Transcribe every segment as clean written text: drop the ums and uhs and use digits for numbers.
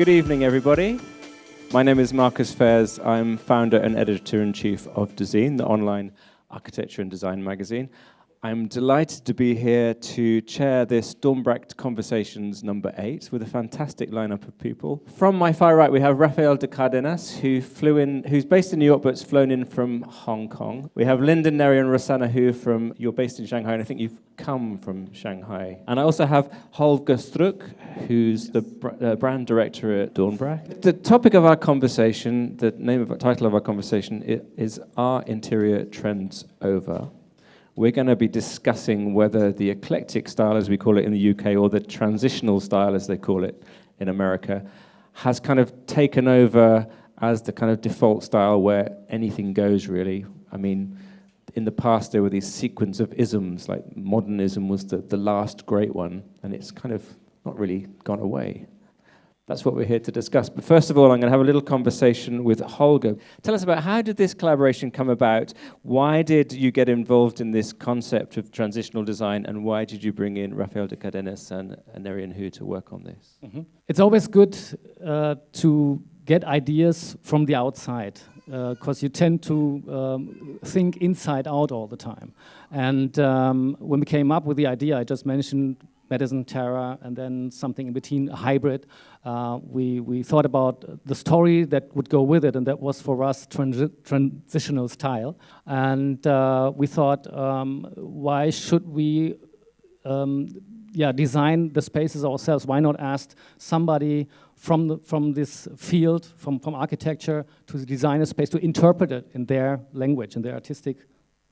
Good evening, everybody. My name is Marcus Fairs. I'm founder and editor-in-chief of Dezeen, the online architecture and design magazine. I'm delighted to be here to chair this Dornbracht Conversations number 8 with a fantastic lineup of people. From my far right, we have Rafael de Cárdenas, who's based in New York but's flown in from Hong Kong. We have Linda, Neri and Neri&Hu you're based in Shanghai, and I think you've come from Shanghai. And I also have Holger Struck, who's the brand director at Dornbracht. The topic of our conversation, title of our conversation is Are Interior Trends Over? We're going to be discussing whether the eclectic style, as we call it in the UK, or the transitional style, as they call it in America, has kind of taken over as the kind of default style where anything goes, really. I mean, in the past, there were these sequence of isms, like Modernism was the last great one, and it's kind of not really gone away. That's what we're here to discuss. But first of all, I'm going to have a little conversation with Holger. Tell us about how did this collaboration come about? Why did you get involved in this concept of transitional design? And why did you bring in Rafael de Cárdenas and Neri&Hu to work on this? Mm-hmm. It's always good to get ideas from the outside, because you tend to think inside out all the time. And when we came up with the idea, I just mentioned medicine, terror, and then something in between, a hybrid. We thought about the story that would go with it, and that was for us transitional style. And we thought, why should we design the spaces ourselves? Why not ask somebody from this field, from architecture, to design a space, to interpret it in their language, in their artistic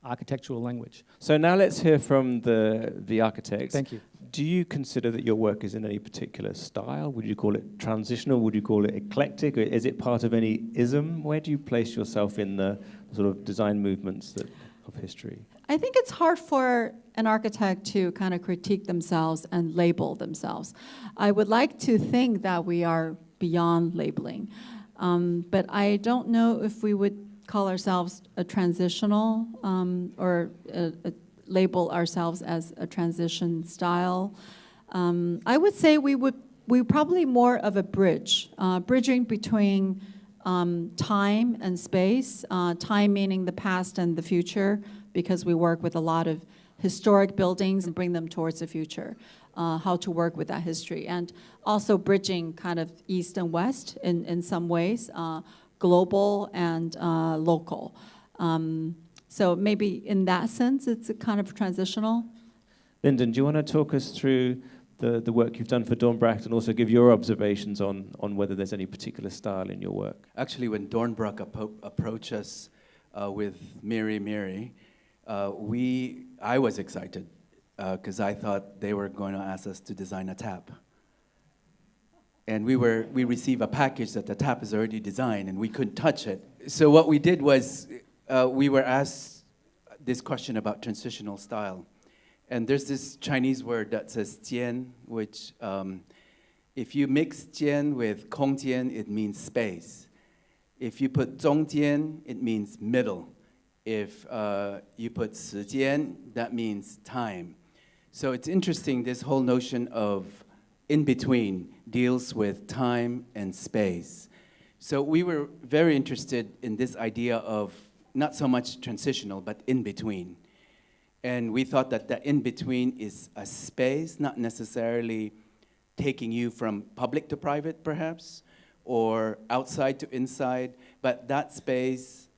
architectural language. So now let's hear from the architects. Thank you. Do you consider that your work is in any particular style? Would you call it transitional? Would you call it eclectic? Or is it part of any ism? Where do you place yourself in the sort of design movements of history? I think it's hard for an architect to kind of critique themselves and label themselves. I would like to think that we are beyond labeling, but I don't know if we would call ourselves a transitional or label ourselves as a transition style. I would say we're probably more of a bridge, bridging between time and space, time meaning the past and the future, because we work with a lot of historic buildings and bring them towards the future, how to work with that history. And also bridging kind of east and west in some ways, global and local. So maybe in that sense, it's a kind of transitional. Lyndon, do you want to talk us through the work you've done for Dornbracht and also give your observations on whether there's any particular style in your work? Actually, when Dornbracht approached us with Miri, I was excited because I thought they were going to ask us to design a tap. And we received a package that the tap is already designed, and we couldn't touch it. So what we did was we were asked this question about transitional style. And there's this Chinese word that says jian, which if you mix jian with kongjian, it means space. If you put zongjian, it means middle. If you put sijian, that means time. So it's interesting, this whole notion of in-between deals with time and space. So we were very interested in this idea of not so much transitional, but in-between. And we thought that the in-between is a space, not necessarily taking you from public to private, perhaps, or outside to inside, but that space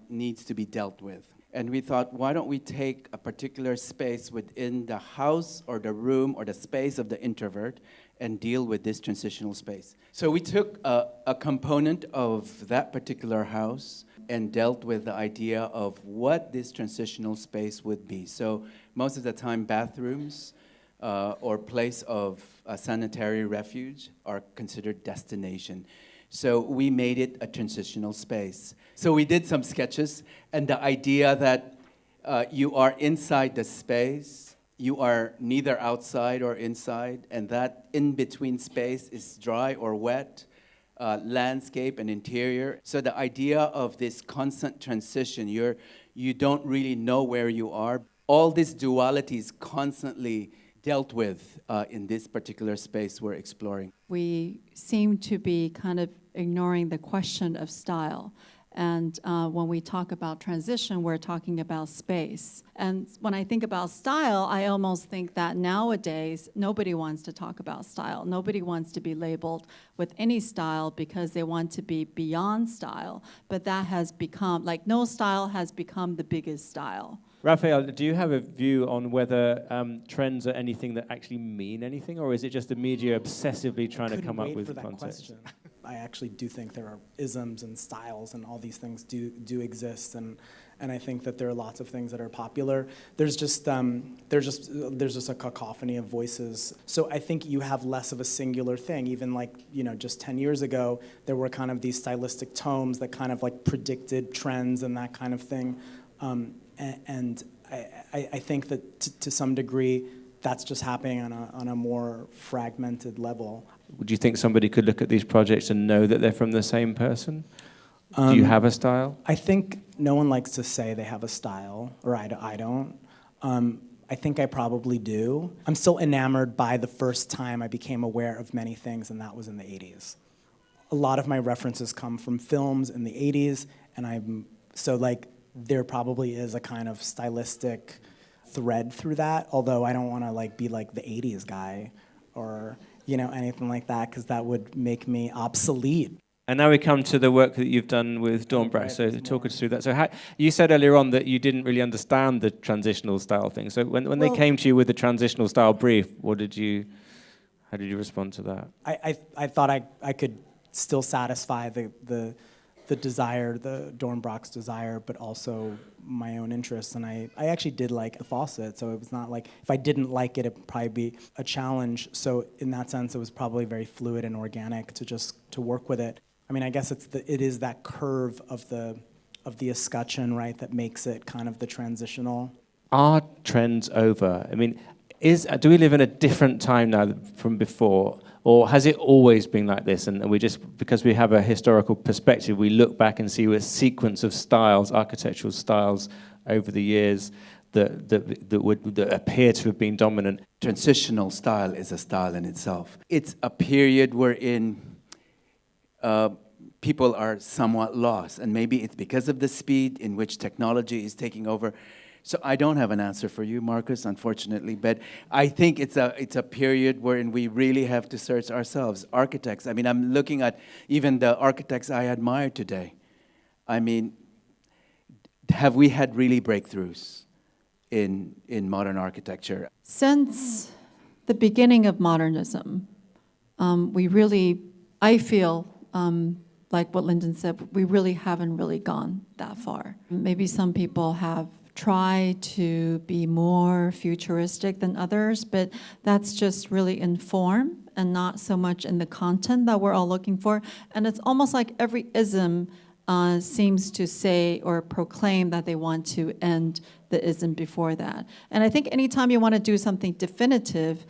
needs to be dealt with. And we thought, why don't we take a particular space within the house or the room or the space of the introvert and deal with this transitional space. So we took a component of that particular house and dealt with the idea of what this transitional space would be. So most of the time, bathrooms or place of sanitary refuge are considered destination. So we made it a transitional space. So we did some sketches, and the idea that you are inside the space, you are neither outside or inside, and that in-between space is dry or wet, landscape and interior. So the idea of this constant transition, you don't really know where you are. All these dualities constantly dealt with in this particular space we're exploring? We seem to be kind of ignoring the question of style. And when we talk about transition, we're talking about space. And when I think about style, I almost think that nowadays, nobody wants to talk about style. Nobody wants to be labeled with any style because they want to be beyond style. But that has become, like, no style has become the biggest style. Raphael, do you have a view on whether trends are anything that actually mean anything, or is it just the media obsessively trying to come up with context? I actually do think there are isms and styles and all these things do exist, and I think that there are lots of things that are popular. There's just a cacophony of voices. So I think you have less of a singular thing. Even like, just 10 years ago, there were kind of these stylistic tomes that kind of like predicted trends and that kind of thing. And I think that to some degree, that's just happening on a more fragmented level. Would you think somebody could look at these projects and know that they're from the same person? Do you have a style? I think no one likes to say they have a style, or I don't. I think I probably do. I'm still enamored by the first time I became aware of many things, and that was in the 80s. A lot of my references come from films in the 80s, and there probably is a kind of stylistic thread through that, although I don't want to be like the 80s guy or anything like that, because that would make me obsolete. And now we come to the work that you've done with Dornbracht. So talk us through that. So you said earlier on that you didn't really understand the transitional style thing. So when they came to you with the transitional style brief, how did you respond to that? I thought I could still satisfy the desire, the Dornbracht's desire, but also my own interests. And I actually did like the faucet, so it was not like, if I didn't like it, it'd probably be a challenge. So in that sense, it was probably very fluid and organic to work with it. I mean, I guess it is that curve of the escutcheon, right, that makes it kind of the transitional. Are trends over? I mean, do we live in a different time now from before? Or has it always been like this? And we just, because we have a historical perspective, we look back and see a sequence of styles, architectural styles over the years that appear to have been dominant. Transitional style is a style in itself. It's a period wherein people are somewhat lost, and maybe it's because of the speed in which technology is taking over. So I don't have an answer for you, Marcus, unfortunately, but I think it's a period wherein we really have to search ourselves. Architects, I mean, I'm looking at even the architects I admire today. I mean, have we had really breakthroughs in modern architecture? Since the beginning of modernism, I feel, like what Lyndon said, we really haven't really gone that far. Maybe some people have tried to be more futuristic than others, but that's just really in form and not so much in the content that we're all looking for. And it's almost like every ism seems to say or proclaim that they want to end the ism before that. And I think anytime you want to do something definitive,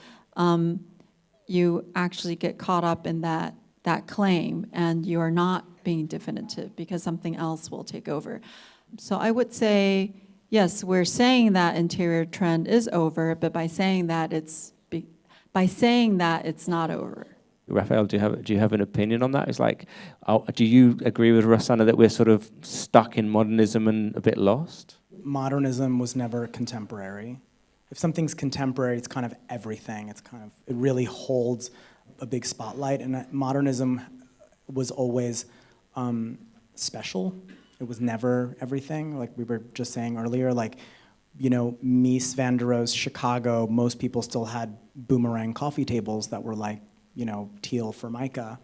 you actually get caught up in that claim, and you are not being definitive because something else will take over. So I would say, yes, we're saying that interior trend is over, but by saying that it's not over. Raphael, do you have an opinion on that? It's like, do you agree with Rosanna that we're sort of stuck in modernism and a bit lost? Modernism was never contemporary. If something's contemporary, it's kind of everything. It really holds a big spotlight, and modernism was always special. It was never everything. Like we were just saying earlier, Mies van der Rohe's Chicago, most people still had boomerang coffee tables that were teal formica.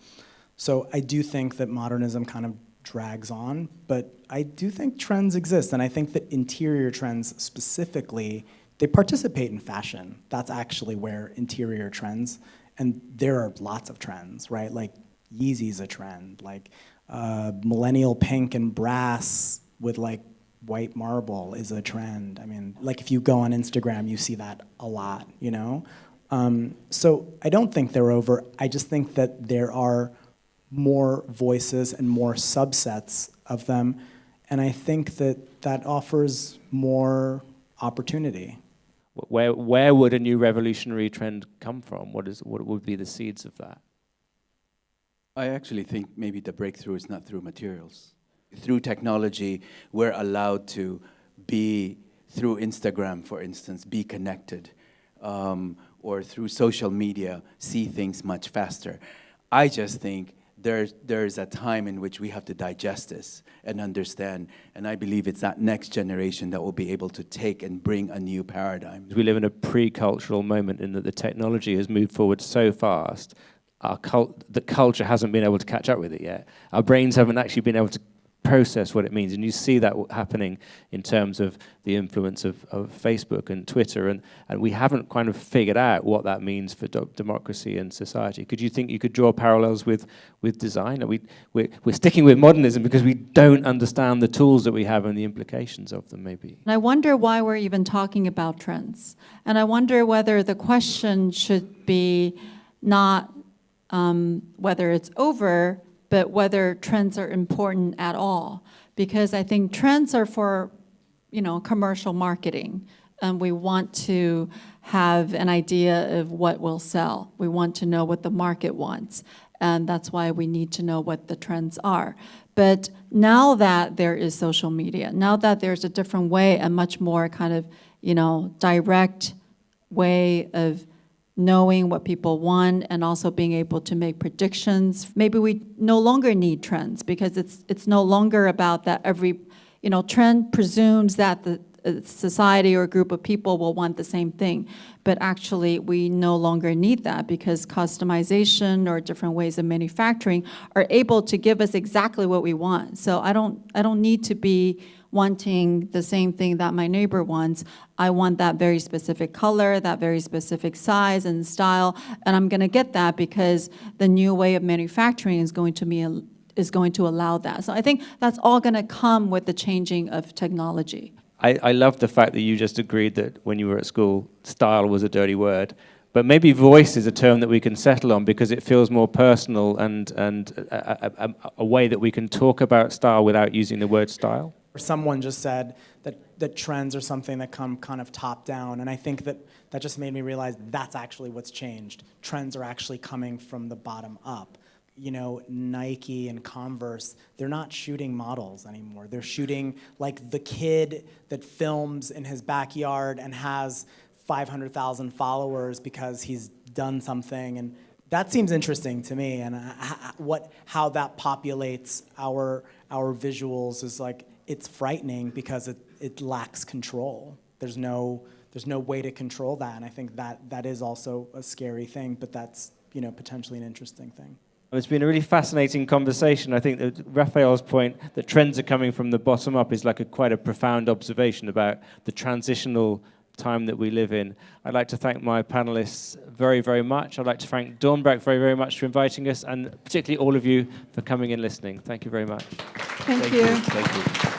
So I do think that modernism kind of drags on, but I do think trends exist, and I think that interior trends specifically, they participate in fashion. That's actually where interior trends, and there are lots of trends, right? Like Yeezy's a trend, millennial pink and brass with white marble is a trend. I mean, if you go on Instagram, you see that a lot, So I don't think they're over. I just think that there are more voices and more subsets of them, and I think that offers more opportunity. Where would a new revolutionary trend come from? What would be the seeds of that? I actually think maybe the breakthrough is not through materials. Through technology, we're allowed to be, through Instagram, for instance, be connected, or through social media, see things much faster. I just think there's a time in which we have to digest this and understand, and I believe it's that next generation that will be able to take and bring a new paradigm. We live in a pre-cultural moment in that the technology has moved forward so fast, the culture hasn't been able to catch up with it yet. Our brains haven't actually been able to process what it means, and you see that happening in terms of the influence of Facebook and Twitter, and we haven't kind of figured out what that means for democracy and society. Could you think you could draw parallels with design? We're sticking with modernism because we don't understand the tools that we have and the implications of them, maybe. And I wonder why we're even talking about trends. And I wonder whether the question should be not whether it's over, but whether trends are important at all. Because I think trends are for, commercial marketing. And we want to have an idea of what will sell. We want to know what the market wants. And that's why we need to know what the trends are. But now that there is social media, now that there's a different way, a much more kind of, direct way of knowing what people want and also being able to make predictions. Maybe we no longer need trends because it's no longer about that every, trend presumes that the society or group of people will want the same thing. But actually, we no longer need that because customization or different ways of manufacturing are able to give us exactly what we want. So I don't need to be wanting the same thing that my neighbor wants. I want that very specific color, that very specific size and style, and I'm gonna get that because the new way of manufacturing is going to allow that. So I think that's all gonna come with the changing of technology. I love the fact that you just agreed that when you were at school, style was a dirty word. But maybe voice is a term that we can settle on because it feels more personal and a way that we can talk about style without using the word style. Someone just said that trends are something that come kind of top down, and I think that just made me realize that's actually what's changed. Trends are actually coming from the bottom up. Nike and Converse, they're not shooting models anymore. They're shooting like the kid that films in his backyard and has 500,000 followers because he's done something, and that seems interesting to me. And how that populates our visuals is like, it's frightening because it lacks control. There's no way to control that, and I think that is also a scary thing. But that's potentially an interesting thing. It's been a really fascinating conversation. I think that Raphael's point that trends are coming from the bottom up is like quite a profound observation about the transitional time that we live in. I'd like to thank my panelists very, very much. I'd like to thank Dornbracht very, very much for inviting us, and particularly all of you for coming and listening. Thank you very much. Thank you. Thank you.